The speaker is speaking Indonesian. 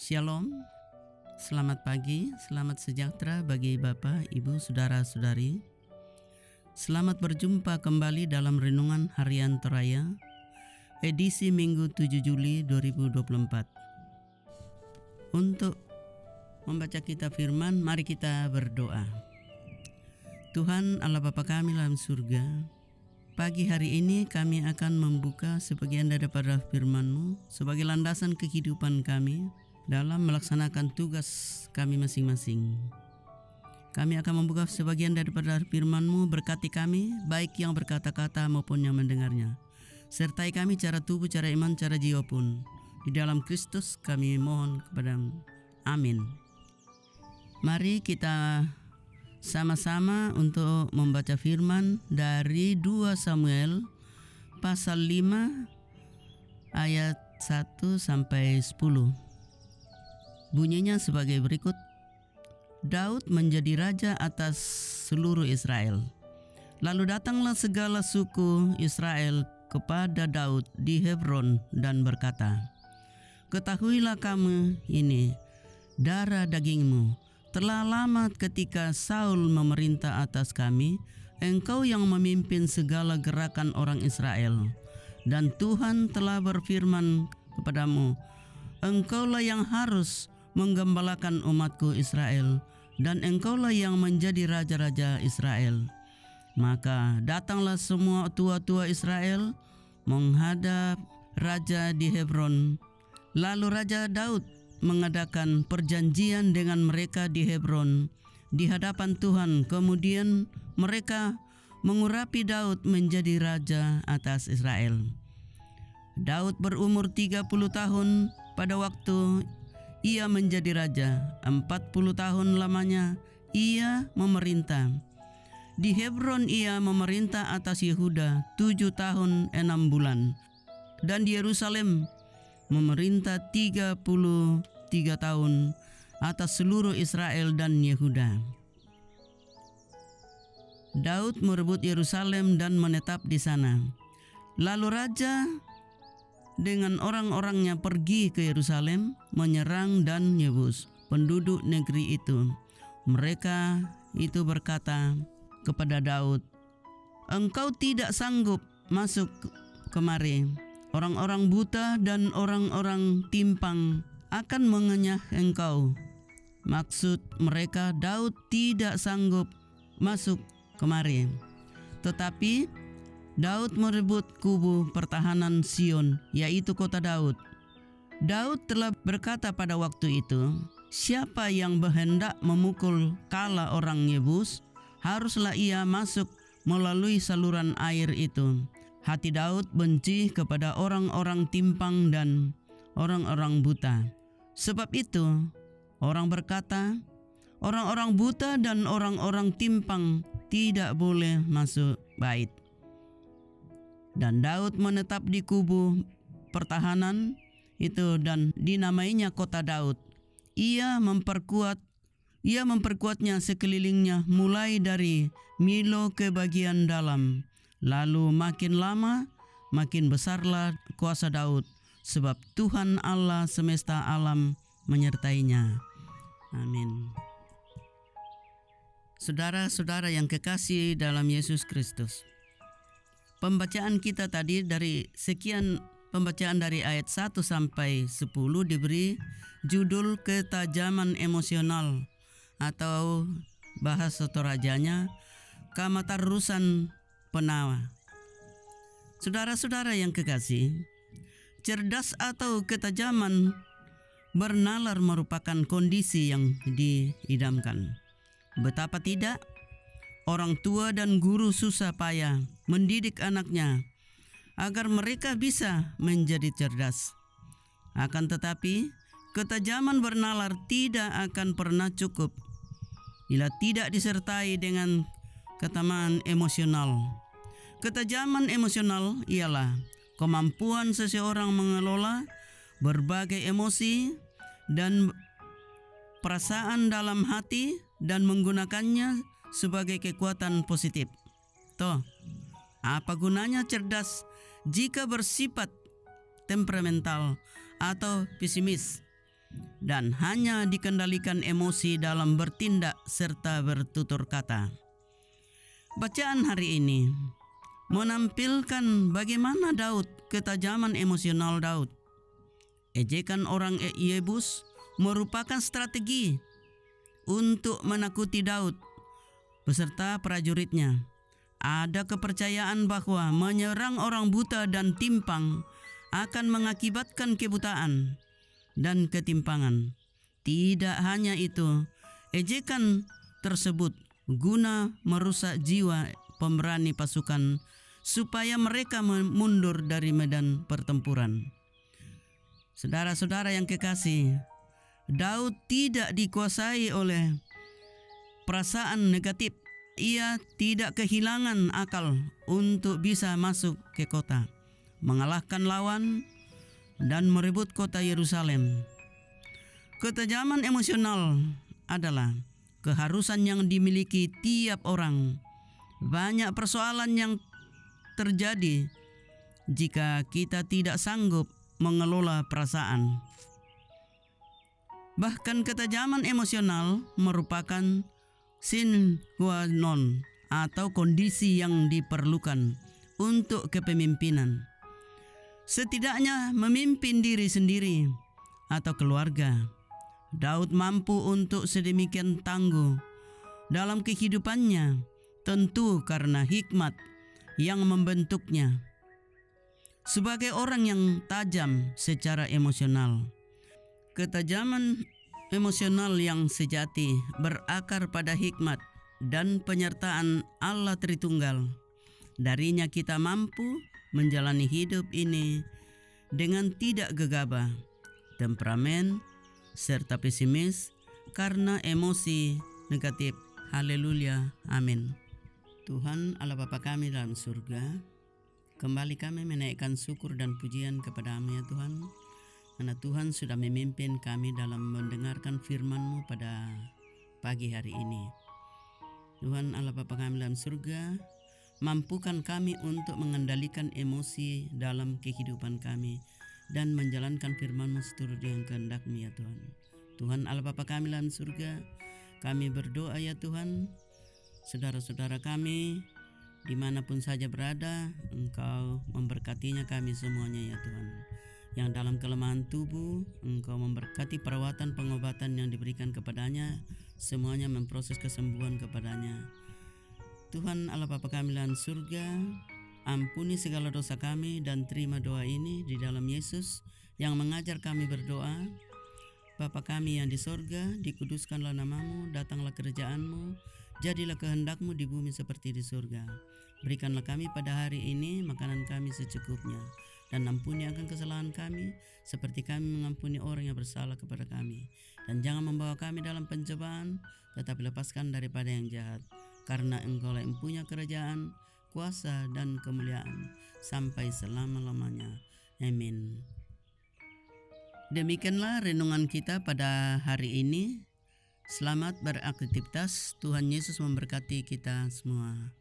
Shalom, selamat pagi, selamat sejahtera bagi Bapak, Ibu, Saudara-saudari. Selamat berjumpa kembali dalam Renungan Harian Toraya, edisi Minggu 7 Juli 2024. Untuk membaca kitab firman, mari kita berdoa. Tuhan Allah Bapa kami dalam surga, pagi hari ini kami akan membuka sebagian daripada firman-Mu sebagai landasan kehidupan kami dalam melaksanakan tugas kami masing-masing. Kami akan membuka sebagian daripada firman-Mu, berkati kami, baik yang berkata-kata maupun yang mendengarnya. Sertai kami cara tubuh, cara iman, cara jiwa pun. Di dalam Kristus kami mohon kepada-Mu. Amin. Mari kita sama-sama untuk membaca firman dari 2 Samuel pasal 5 ayat 1 sampai 10. Bunyinya sebagai berikut. Daud menjadi raja atas seluruh Israel. Lalu datanglah segala suku Israel kepada Daud di Hebron dan berkata, "Ketahuilah kamu ini, darah dagingmu, telah lama ketika Saul memerintah atas kami, engkau yang memimpin segala gerakan orang Israel. Dan Tuhan telah berfirman kepadamu, engkaulah yang harus menggembalakan umatku Israel, dan engkaulah yang menjadi raja-raja Israel." Maka datanglah semua tua-tua Israel menghadap raja di Hebron. Lalu Raja Daud mengadakan perjanjian dengan mereka di Hebron di hadapan Tuhan. Kemudian mereka mengurapi Daud menjadi raja atas Israel. Daud berumur 30 tahun pada waktu ia menjadi raja. 40 tahun lamanya ia memerintah. Di Hebron ia memerintah atas Yehuda 7 tahun 6 bulan. Dan di Yerusalem memerintah 33 tahun atas seluruh Israel dan Yehuda. Daud merebut Yerusalem dan menetap di sana. Lalu raja dengan orang-orangnya pergi ke Yerusalem, menyerang dan Yebus, penduduk negeri itu. Mereka itu berkata kepada Daud, "Engkau tidak sanggup masuk kemari. Orang-orang buta dan orang-orang timpang akan mengenyah engkau." Maksud mereka, Daud tidak sanggup masuk kemari. Tetapi Daud merebut kubu pertahanan Sion, yaitu kota Daud. Daud telah berkata pada waktu itu, "Siapa yang berhendak memukul kala orang Yebus, haruslah ia masuk melalui saluran air itu." Hati Daud benci kepada orang-orang timpang dan orang-orang buta. Sebab itu orang berkata, orang-orang buta dan orang-orang timpang tidak boleh masuk bait. Dan Daud menetap di kubu pertahanan itu dan dinamainya kota Daud. Ia memperkuatnya sekelilingnya mulai dari Milo ke bagian dalam. Lalu makin lama makin besarlah kuasa Daud, sebab Tuhan Allah semesta alam menyertainya. Amin. Saudara-saudara yang kekasih dalam Yesus Kristus, pembacaan kita tadi dari sekian pembacaan dari ayat 1 sampai 10 diberi judul ketajaman emosional, atau bahasa Torajanya kamatarusan penawa. Saudara-saudara yang kekasih, cerdas atau ketajaman bernalar merupakan kondisi yang diidamkan. Betapa tidak, orang tua dan guru susah payah mendidik anaknya agar mereka bisa menjadi cerdas. Akan tetapi, ketajaman bernalar tidak akan pernah cukup bila tidak disertai dengan ketajaman emosional. Ketajaman emosional ialah kemampuan seseorang mengelola berbagai emosi dan perasaan dalam hati dan menggunakannya sebagai kekuatan positif. Toh, apa gunanya cerdas jika bersifat temperamental atau pesimis? dan hanya dikendalikan emosi dalam bertindak serta bertutur kata. Bacaan hari ini menampilkan bagaimana Daud, ketajaman emosional Daud. Ejekan orang Yebus merupakan strategi untuk menakuti Daud beserta prajuritnya. Ada kepercayaan bahwa menyerang orang buta dan timpang akan mengakibatkan kebutaan dan ketimpangan. Tidak hanya itu, ejekan tersebut guna merusak jiwa pemberani pasukan supaya mereka mundur dari medan pertempuran. Saudara-saudara yang kekasih, Daud tidak dikuasai oleh perasaan negatif. Ia tidak kehilangan akal untuk bisa masuk ke kota, mengalahkan lawan, dan merebut kota Yerusalem. Ketajaman emosional adalah keharusan yang dimiliki tiap orang. Banyak persoalan yang terjadi jika kita tidak sanggup mengelola perasaan. Bahkan ketajaman emosional merupakan sine qua non atau kondisi yang diperlukan untuk kepemimpinan. Setidaknya memimpin diri sendiri atau keluarga. Daud mampu untuk sedemikian tangguh dalam kehidupannya, tentu karena hikmat yang membentuknya sebagai orang yang tajam secara emosional. Ketajaman emosional yang sejati berakar pada hikmat dan penyertaan Allah Tritunggal. Darinya kita mampu menjalani hidup ini dengan tidak gegabah, temperamen, serta pesimis karena emosi negatif. Haleluya, amin. Tuhan Allah Bapa kami dalam surga, kembali kami menaikkan syukur dan pujian kepada-Mu ya Tuhan, karena Tuhan sudah memimpin kami dalam mendengarkan firman-Mu pada pagi hari ini. Tuhan Allah Bapa kami dalam surga, mampukan kami untuk mengendalikan emosi dalam kehidupan kami dan menjalankan firman-Mu seturut dengan kehendak-Mu ya Tuhan. Tuhan Allah Bapa kami dalam surga, kami berdoa ya Tuhan, saudara-saudara kami dimanapun saja berada, Engkau memberkatinya kami semuanya ya Tuhan. Yang dalam kelemahan tubuh, Engkau memberkati perawatan pengobatan yang diberikan kepadanya, semuanya memproses kesembuhan kepadanya. Tuhan Allah Bapa kami dalam surga, ampuni segala dosa kami dan terima doa ini di dalam Yesus yang mengajar kami berdoa. Bapa kami yang di sorga, dikuduskanlah nama-Mu, datanglah kerajaan-Mu, jadilah kehendak-Mu di bumi seperti di surga. Berikanlah kami pada hari ini makanan kami secukupnya, dan ampuni akan kesalahan kami seperti kami mengampuni orang yang bersalah kepada kami. Dan jangan membawa kami dalam pencobaan, tetapi lepaskan daripada yang jahat. Karena Engkau-lah yang punya kerajaan, kuasa, dan kemuliaan sampai selama-lamanya. Amin. Demikianlah renungan kita pada hari ini. Selamat beraktivitas. Tuhan Yesus memberkati kita semua.